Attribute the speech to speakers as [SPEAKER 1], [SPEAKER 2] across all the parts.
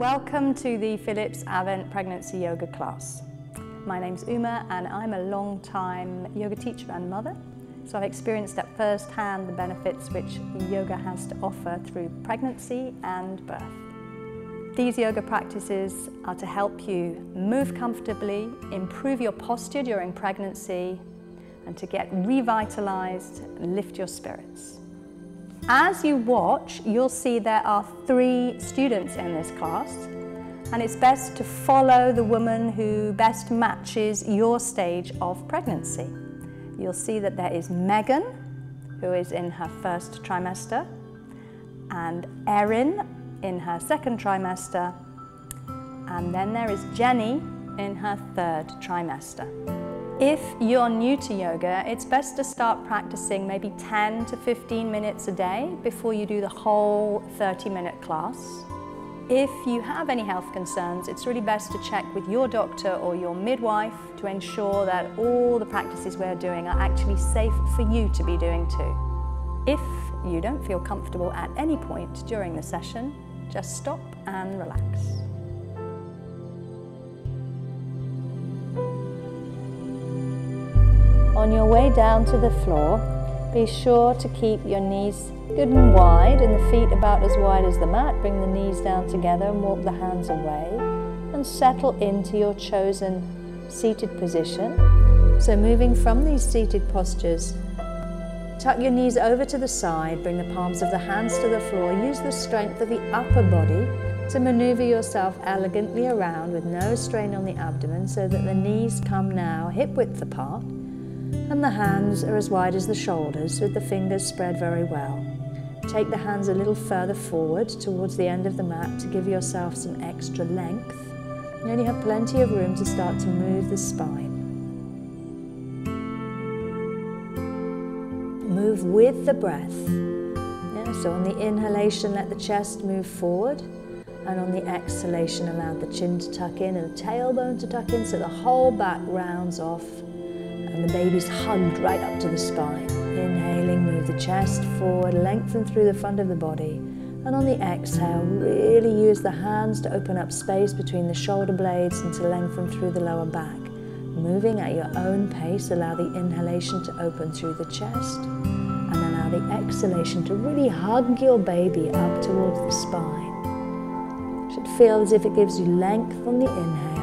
[SPEAKER 1] Welcome to the Phillips Advent Pregnancy Yoga class. My name's Uma and I'm a long-time yoga teacher and mother, so I've experienced at first hand the benefits which yoga has to offer through pregnancy and birth. These yoga practices are to help you move comfortably, improve your posture during pregnancy, and to get revitalized and lift your spirits. As you watch, you'll see there are 3 students in this class, and it's best to follow the woman who best matches your stage of pregnancy. You'll see that there is Megan, who is in her 1st trimester, and Erin in her 2nd trimester, and then there is Jenny in her 3rd trimester. If you're new to yoga, it's best to start practicing maybe 10 to 15 minutes a day before you do the whole 30-minute class. If you have any health concerns, it's really best to check with your doctor or your midwife to ensure that all the practices we're doing are actually safe for you to be doing too. If you don't feel comfortable at any point during the session, just stop and relax. On your way down to the floor, be sure to keep your knees good and wide and the feet about as wide as the mat. Bring the knees down together and walk the hands away and settle into your chosen seated position. So moving from these seated postures, tuck your knees over to the side, bring the palms of the hands to the floor. Use the strength of the upper body to maneuver yourself elegantly around with no strain on the abdomen so that the knees come now hip width apart. And the hands are as wide as the shoulders with the fingers spread very well. Take the hands a little further forward towards the end of the mat to give yourself some extra length. And then you have plenty of room to start to move the spine. Move with the breath. So on the inhalation, let the chest move forward. And on the exhalation, allow the chin to tuck in and the tailbone to tuck in so the whole back rounds off. And the baby's hugged right up to the spine. Inhaling, move the chest forward, lengthen through the front of the body. And on the exhale, really use the hands to open up space between the shoulder blades and to lengthen through the lower back. Moving at your own pace, allow the inhalation to open through the chest. And allow the exhalation to really hug your baby up towards the spine. It should feel as if it gives you length on the inhale.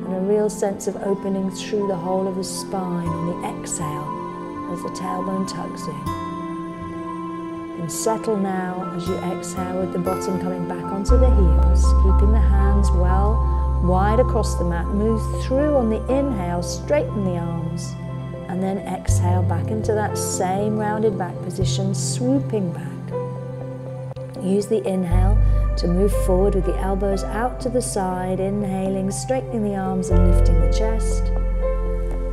[SPEAKER 1] And a real sense of opening through the whole of the spine on the exhale as the tailbone tucks in. And settle now as you exhale with the bottom coming back onto the heels, keeping the hands well wide across the mat. Move through on the inhale, straighten the arms, and then exhale back into that same rounded back position, swooping back. Use the inhale to move forward with the elbows out to the side, inhaling, straightening the arms and lifting the chest.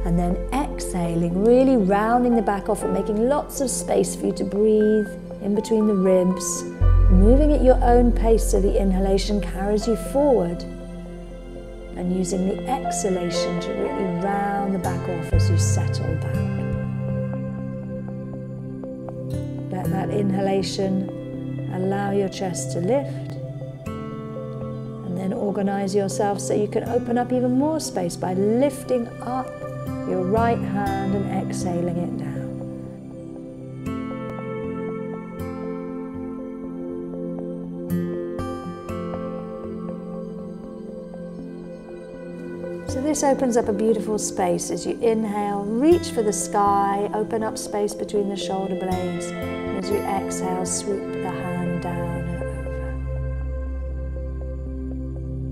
[SPEAKER 1] And then exhaling, really rounding the back off and making lots of space for you to breathe in between the ribs, moving at your own pace so the inhalation carries you forward, and using the exhalation to really round the back off as you settle back. Let that inhalation allow your chest to lift, and then organize yourself so you can open up even more space by lifting up your right hand and exhaling it down. So this opens up a beautiful space as you inhale, reach for the sky, open up space between the shoulder blades. As you exhale, swoop the hand down and over.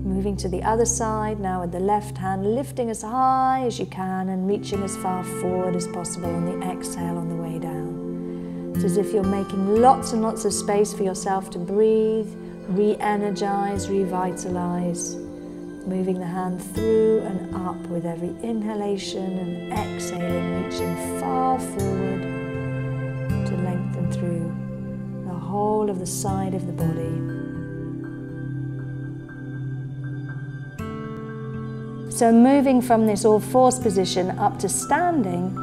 [SPEAKER 1] Moving to the other side, now with the left hand lifting as high as you can and reaching as far forward as possible on the exhale on the way down. It's as if you're making lots and lots of space for yourself to breathe, re-energize, revitalize. Moving the hand through and up with every inhalation and exhaling, reaching far forward to lengthen through the whole of the side of the body. So moving from this all-fours position up to standing,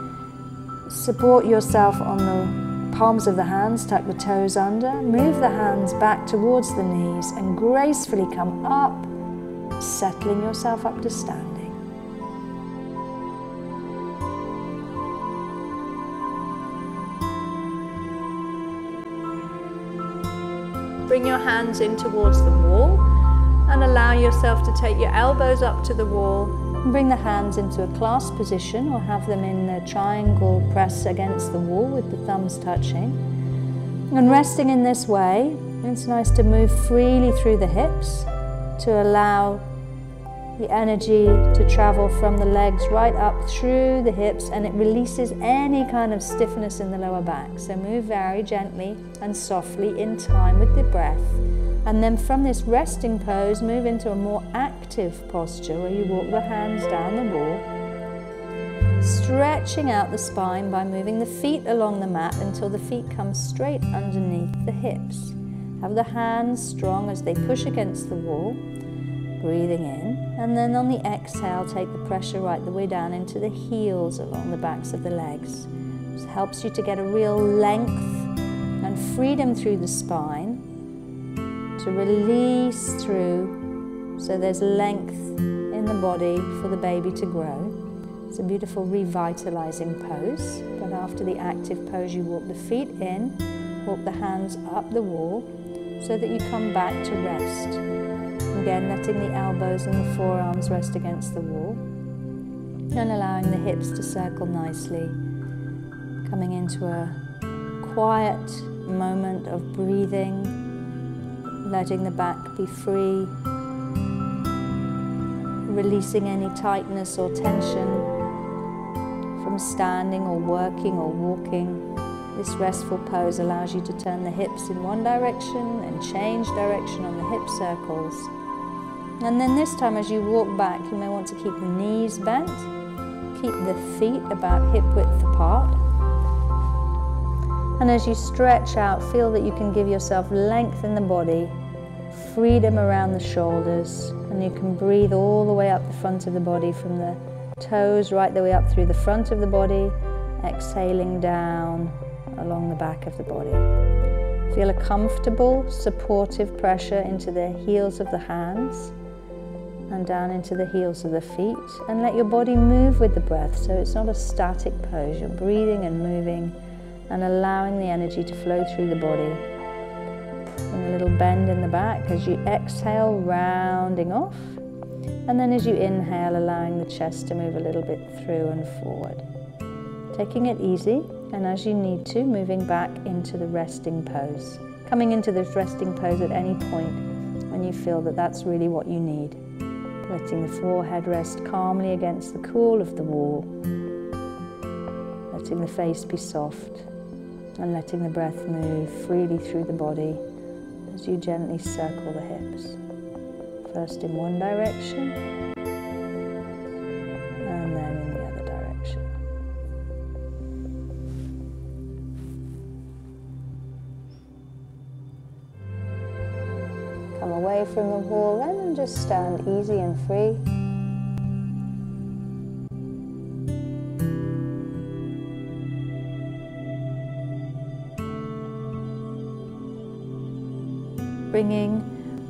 [SPEAKER 1] support yourself on the palms of the hands, tuck the toes under, move the hands back towards the knees and gracefully come up, settling yourself up to standing. Bring your hands in towards the wall and allow yourself to take your elbows up to the wall. Bring the hands into a clasped position or have them in a triangle press against the wall with the thumbs touching. And resting in this way, it's nice to move freely through the hips to allow the energy to travel from the legs right up through the hips, and it releases any kind of stiffness in the lower back. So move very gently and softly in time with the breath. And then from this resting pose, move into a more active posture where you walk the hands down the wall, stretching out the spine by moving the feet along the mat until the feet come straight underneath the hips. Have the hands strong as they push against the wall, breathing in, and then on the exhale, take the pressure right the way down into the heels along the backs of the legs. This helps you to get a real length and freedom through the spine, to release through, so there's length in the body for the baby to grow. It's a beautiful revitalizing pose, but after the active pose, you walk the feet in, walk the hands up the wall, so that you come back to rest. Again, letting the elbows and the forearms rest against the wall and allowing the hips to circle nicely. Coming into a quiet moment of breathing, letting the back be free, releasing any tightness or tension from standing or working or walking. This restful pose allows you to turn the hips in one direction and change direction on the hip circles. And then this time as you walk back, you may want to keep the knees bent, keep the feet about hip width apart. And as you stretch out, feel that you can give yourself length in the body, freedom around the shoulders, and you can breathe all the way up the front of the body from the toes right the way up through the front of the body, exhaling down along the back of the body. Feel a comfortable, supportive pressure into the heels of the hands and down into the heels of the feet, and let your body move with the breath, so it's not a static pose. You're breathing and moving and allowing the energy to flow through the body. And a little bend in the back as you exhale, rounding off, and then as you inhale, allowing the chest to move a little bit through and forward. Taking it easy, and as you need to, moving back into the resting pose. Coming into this resting pose at any point when you feel that that's really what you need. Letting the forehead rest calmly against the cool of the wall. Letting the face be soft, and letting the breath move freely through the body as you gently circle the hips. First in one direction, and then in the other direction. Come away from the wall then and just stand easy and free. Bringing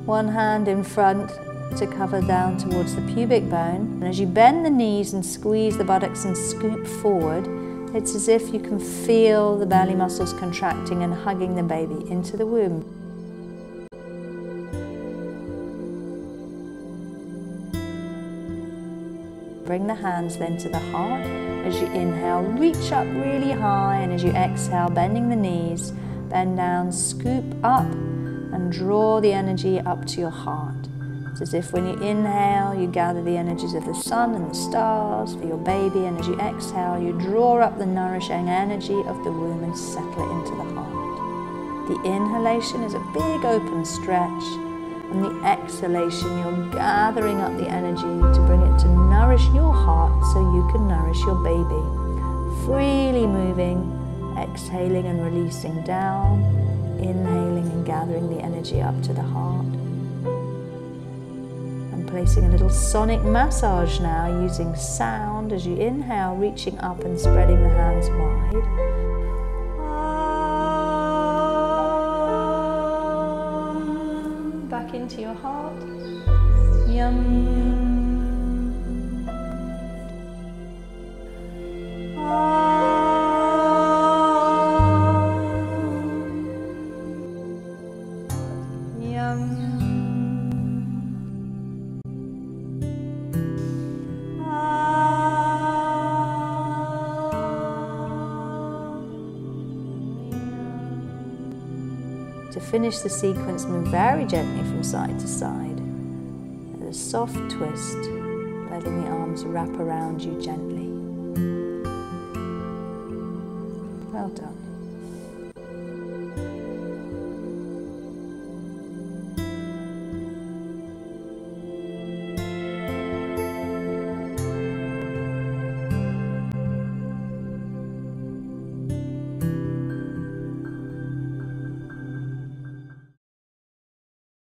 [SPEAKER 1] one hand in front to cover down towards the pubic bone. And as you bend the knees and squeeze the buttocks and scoop forward, it's as if you can feel the belly muscles contracting and hugging the baby into the womb. Bring the hands then to the heart. As you inhale, reach up really high, and as you exhale, bending the knees, bend down, scoop up, and draw the energy up to your heart. It's as if when you inhale, you gather the energies of the sun and the stars for your baby, and as you exhale, you draw up the nourishing energy of the womb and settle it into the heart. The inhalation is a big open stretch, and the exhalation, you're gathering up the energy to bring it to nourish your heart so you can nourish your baby. Freely moving, exhaling and releasing down, inhaling and gathering the energy up to the heart. And placing a little sonic massage now using sound as you inhale, reaching up and spreading the hands wide. into your heart. Yum. To finish the sequence, move very gently from side to side. With a soft twist, letting the arms wrap around you gently.